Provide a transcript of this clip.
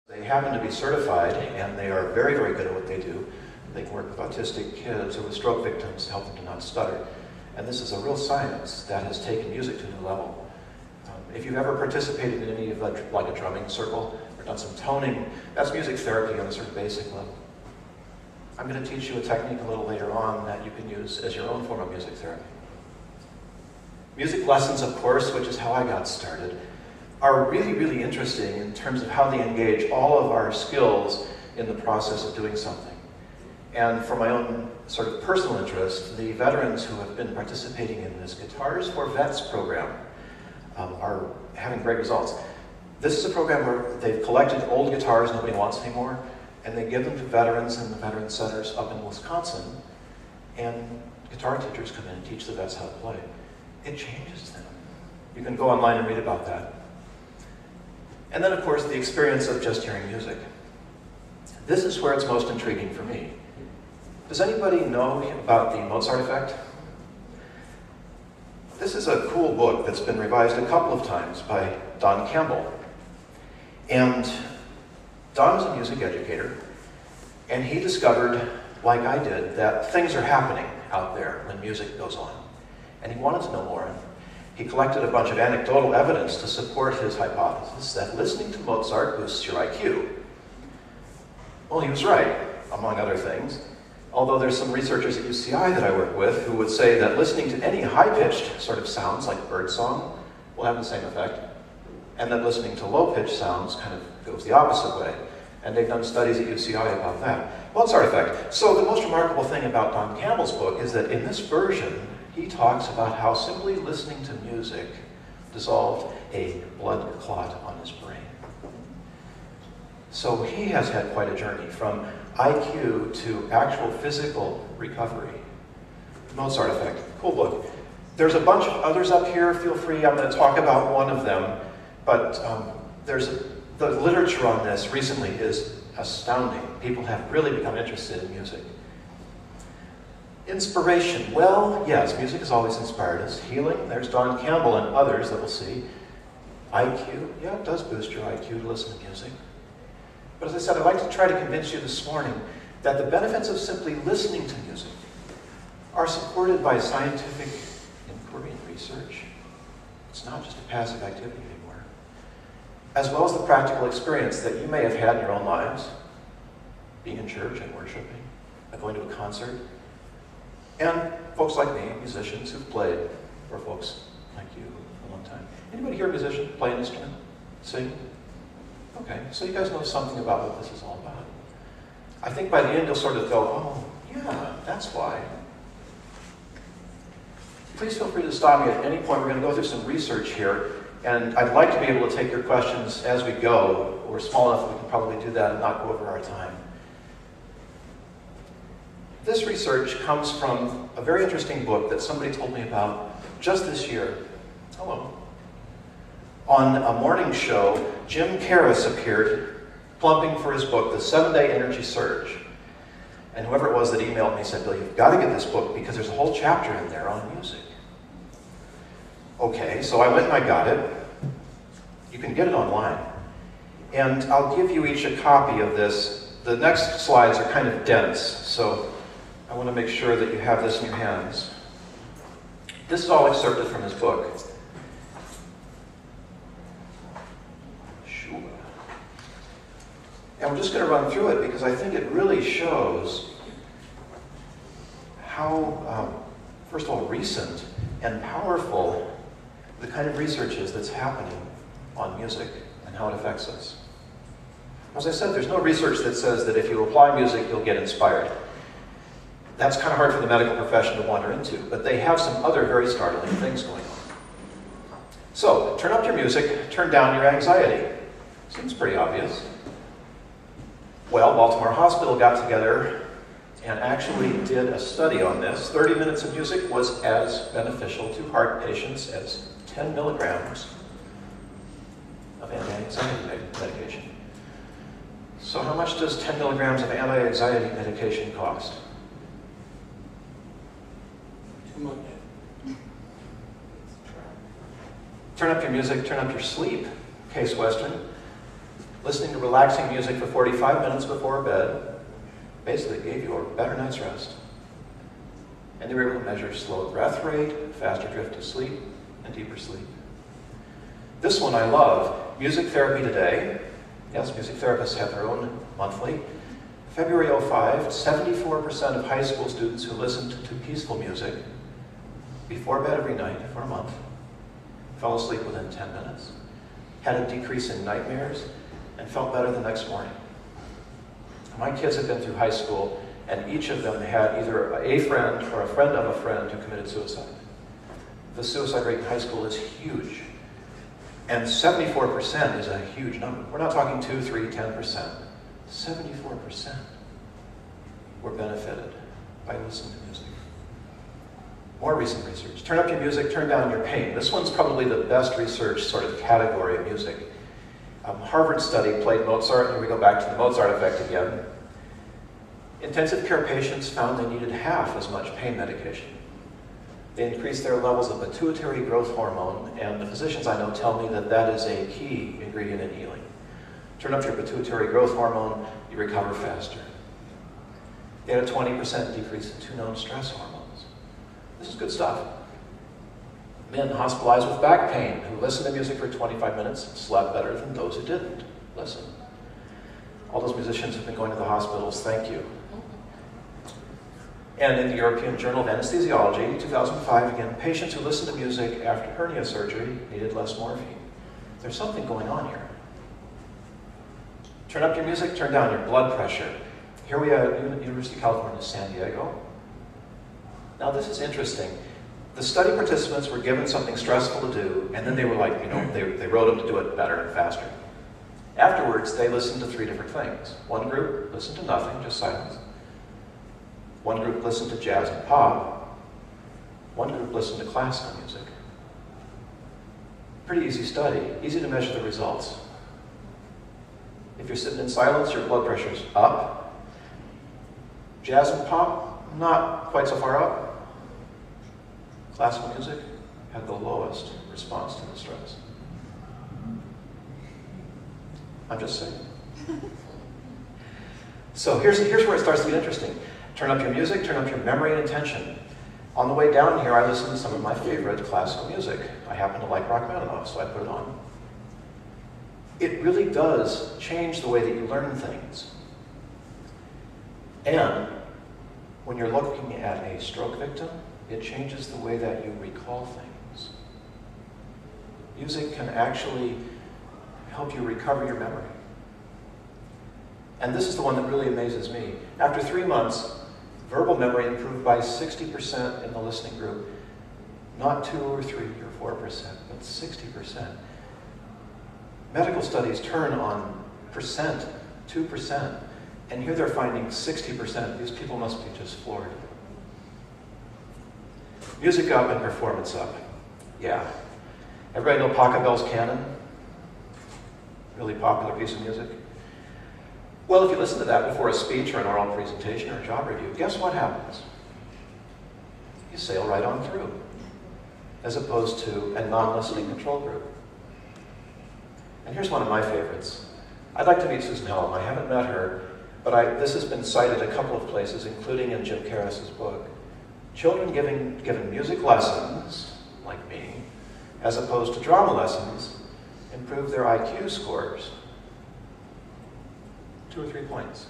They happen to be certified, and they are very, very good at what they do. They can work with autistic kids or with stroke victims to help them to not stutter. And this is a real science that has taken music to a new level. If you've ever participated in any of like a drumming circle or done some toning, that's music therapy on a sort of basic level. I'm going to teach you a technique a little later on that you can use as your own form of music therapy. Music lessons, of course, which is how I got started, are really, really interesting in terms of how they engage all of our skills in the process of doing something. And for my own sort of personal interest, the veterans who have been participating in this Guitars for Vets program are having great results. This is a program where they've collected old guitars nobody wants anymore, and they give them to veterans in the veteran centers up in Wisconsin, and guitar teachers come in and teach the vets how to play. It changes them. You can go online and read about that. And then, of course, the experience of just hearing music. This is where it's most intriguing for me. Does anybody know about the Mozart effect? This is a cool book that's been revised a couple of times by Don Campbell. And Don is a music educator, and he discovered, like I did, that things are happening out there when music goes on. And he wanted to know more. He collected a bunch of anecdotal evidence to support his hypothesis that listening to Mozart boosts your IQ. Well, he was right, among other things. Although there's some researchers at UCI that I work with who would say that listening to any high-pitched sort of sounds like birdsong will have the same effect, and that listening to low-pitched sounds kind of goes the opposite way. And they've done studies at UCI about that. Mozart effect. So the most remarkable thing about Don Campbell's book is that in this version, he talks about how simply listening to music dissolved a blood clot on his brain. So he has had quite a journey from IQ to actual physical recovery. Mozart effect, cool book. There's a bunch of others up here, feel free, I'm going to talk about one of them, but the literature on this recently is astounding. People have really become interested in music. Inspiration, well, yes, music has always inspired us. Healing, there's Don Campbell and others that we'll see. IQ, yeah, it does boost your IQ to listen to music. But as I said, I'd like to try to convince you this morning that the benefits of simply listening to music are supported by scientific inquiry and research. It's not just a passive activity anymore. As well as the practical experience that you may have had in your own lives, being in church and worshiping, going to a concert, and folks like me, musicians who've played, or folks like you a long time. Anybody here a musician, play an instrument, sing? Okay, so you guys know something about what this is all about. I think by the end you'll sort of go, oh, yeah, that's why. Please feel free to stop me at any point. We're going to go through some research here, and I'd like to be able to take your questions as we go. We're small enough that we can probably do that and not go over our time. This research comes from a very interesting book that somebody told me about just this year. Hello. On a morning show, Jim Karras appeared, plumping for his book, The 7-Day Energy Surge. And whoever it was that emailed me said, Bill, you've got to get this book because there's a whole chapter in there on music. Okay, so I went and I got it. You can get it online. And I'll give you each a copy of this. The next slides are kind of dense, so I want to make sure that you have this in your hands. This is all excerpted from his book. Sure. And we're just going to run through it because I think it really shows how, first of all, recent and powerful the kind of research is that's happening on music and how it affects us. As I said, there's no research that says that if you apply music, you'll get inspired. That's kind of hard for the medical profession to wander into, but they have some other very startling things going on. So, turn up your music, turn down your anxiety. Seems pretty obvious. Well, Baltimore Hospital got together and actually did a study on this. 30 minutes of music was as beneficial to heart patients as 10 milligrams of anti-anxiety medication. So how much does 10 milligrams of anti-anxiety medication cost? Too much. Turn up your music, turn up your sleep. Case Western. Listening to relaxing music for 45 minutes before bed basically gave you a better night's rest. And they were able to measure slow breath rate, faster drift to sleep, and deeper sleep. This one I love, Music Therapy Today. Yes, music therapists have their own monthly. February 05, 74% of high school students who listened to peaceful music before bed every night for a month fell asleep within 10 minutes, had a decrease in nightmares, and felt better the next morning. My kids have been through high school, and each of them had either a friend or a friend of a friend who committed suicide. The suicide rate in high school is huge. And 74% is a huge number. We're not talking 2, 3, 10%. 74% were benefited by listening to music. More recent research. Turn up your music, turn down your pain. This one's probably the best research sort of category of music. Harvard study played Mozart. Here we go back to the Mozart effect again. Intensive care patients found they needed half as much pain medication. They increased their levels of pituitary growth hormone, and the physicians I know tell me that that is a key ingredient in healing. Turn up your pituitary growth hormone, you recover faster. They had a 20% decrease in two known stress hormones. This is good stuff. Men hospitalized with back pain who listened to music for 25 minutes slept better than those who didn't listen. All those musicians who've been going to the hospitals, thank you. And in the European Journal of Anesthesiology, 2005, again, patients who listened to music after hernia surgery needed less morphine. There's something going on here. Turn up your music, turn down your blood pressure. Here we are at University of California, San Diego. Now this is interesting. The study participants were given something stressful to do, and then they were like, they wrote them to do it better and faster. Afterwards, they listened to 3 different things. One group listened to nothing, just silence. One group listened to jazz and pop. One group listened to classical music. Pretty easy study, easy to measure the results. If you're sitting in silence, your blood pressure's up. Jazz and pop, not quite so far up. Classical music had the lowest response to the stress. I'm just saying. So here's where it starts to get interesting. Turn up your music, turn up your memory and attention. On the way down here, I listened to some of my favorite classical music. I happen to like Rachmaninoff, so I put it on. It really does change the way that you learn things. And when you're looking at a stroke victim, it changes the way that you recall things. Music can actually help you recover your memory. And this is the one that really amazes me. After 3 months, verbal memory improved by 60% in the listening group. Not 2 or 3 or 4%, but 60%. Medical studies turn on percent, 2%, and here they're finding 60%. These people must be just floored. Music up and performance up. Yeah. Everybody know Pachelbel's Canon? Really popular piece of music. Well, if you listen to that before a speech or an oral presentation or a job review, guess what happens? You sail right on through, as opposed to a non-listening control group. And here's one of my favorites. I'd like to meet Susan Helm. I haven't met her, but this has been cited a couple of places, including in Jim Karras' book. Children given music lessons, like me, as opposed to drama lessons, improve their IQ scores 2 or 3 points.